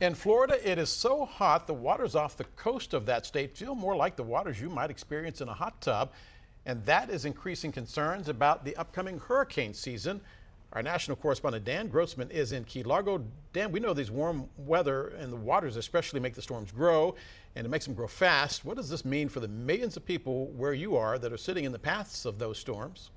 In Florida, it is so hot, the waters off the coast of that state feel more like the waters you might experience in a hot tub. And that is increasing concerns about the upcoming hurricane season. Our national correspondent Dan Grossman is in Key Largo. Dan, we know these warm weather and the waters especially make the storms grow, and it makes them grow fast. What does this mean for the millions of people where you are that are sitting in the paths of those storms?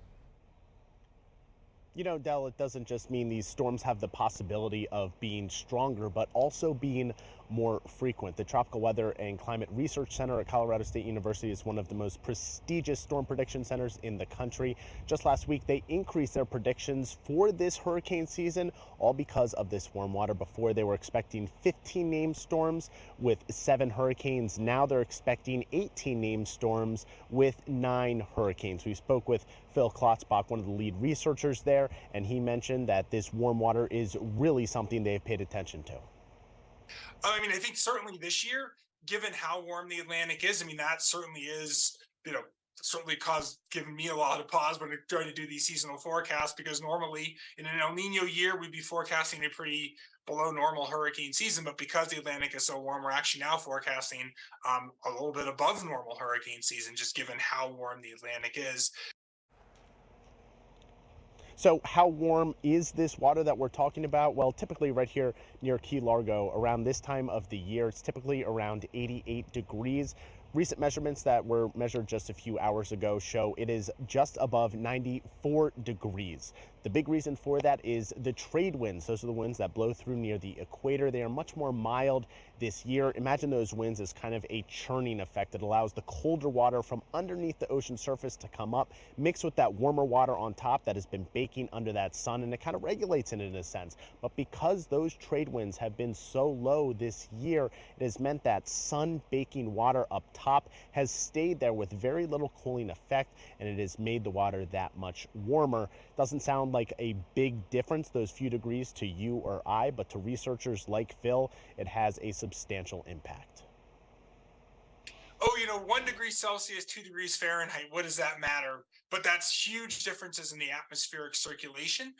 You know, Dell, it doesn't just mean these storms have the possibility of being stronger, but also being more frequent. The Tropical Weather and Climate Research Center at Colorado State University is one of the most prestigious storm prediction centers in the country. Just last week, they increased their predictions for this hurricane season, all because of this warm water. Before, they were expecting 15 named storms with 7 hurricanes. Now they're expecting 18 named storms with 9 hurricanes. We spoke with Phil Klotzbach, one of the lead researchers there, and he mentioned that this warm water is really something they've paid attention to. I think certainly this year, given how warm the Atlantic is, that certainly is, certainly caused giving me a lot of pause when I'm trying to do these seasonal forecasts, because normally in an El Nino year, we'd be forecasting a pretty below normal hurricane season. But because the Atlantic is so warm, we're actually now forecasting a little bit above normal hurricane season, just given how warm the Atlantic is. So how warm is this water that we're talking about? Well, typically right here near Key Largo, around this time of the year, it's typically around 88 degrees. Recent measurements that were measured just a few hours ago show it is just above 94 degrees. The big reason for that is the trade winds. Those are the winds that blow through near the equator. They are much more mild this year. Imagine those winds as kind of a churning effect that allows the colder water from underneath the ocean surface to come up, mix with that warmer water on top that has been baking under that sun, and it kind of regulates it in a sense. But because those trade winds have been so low this year, it has meant that sun baking water up top has stayed there with very little cooling effect, and it has made the water that much warmer. Doesn't sound like a big difference, those few degrees, to you or I, but to researchers like Phil, it has a substantial impact. Oh, 1 degree Celsius, 2 degrees Fahrenheit, what does that matter? But that's huge differences in the atmospheric circulation,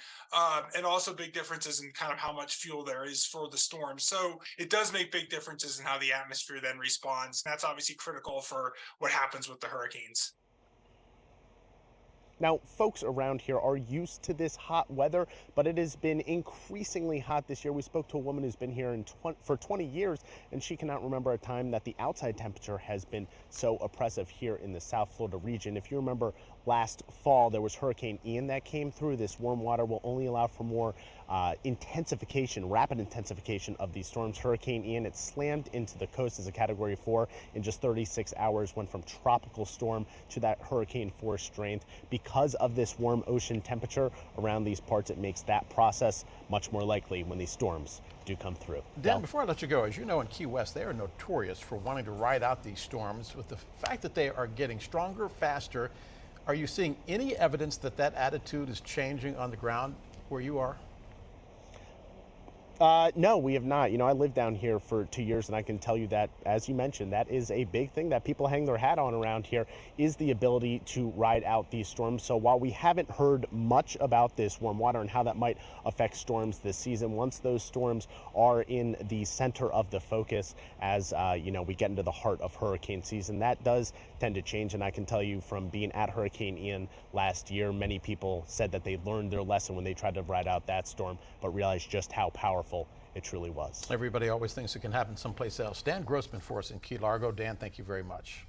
and also big differences in kind of how much fuel there is for the storm. So it does make big differences in how the atmosphere then responds. And that's obviously critical for what happens with the hurricanes. Now, folks around here are used to this hot weather, but it has been increasingly hot this year. We spoke to a woman who's been here for 20 years, and she cannot remember a time that the outside temperature has been so oppressive here in the South Florida region. If you remember last fall, there was Hurricane Ian that came through. This warm water will only allow for more intensification, rapid intensification of these storms. Hurricane Ian, it slammed into the coast as a Category 4 in just 36 hours, went from tropical storm to that Hurricane 4 strength. Because of this warm ocean temperature around these parts, it makes that process much more likely when these storms do come through. Dan, before I let you go, as you know, in Key West, they are notorious for wanting to ride out these storms. With the fact that they are getting stronger, faster, are you seeing any evidence that that attitude is changing on the ground where you are? No, we have not. I lived down here for 2 years, and I can tell you that, as you mentioned, that is a big thing that people hang their hat on around here, is the ability to ride out these storms. So while we haven't heard much about this warm water and how that might affect storms this season, once those storms are in the center of the focus, as we get into the heart of hurricane season, that does tend to change. And I can tell you from being at Hurricane Ian last year, many people said that they learned their lesson when they tried to ride out that storm, but realized just how powerful it truly was. Everybody always thinks it can happen someplace else. Dan Grossman for us in Key Largo. Dan, thank you very much.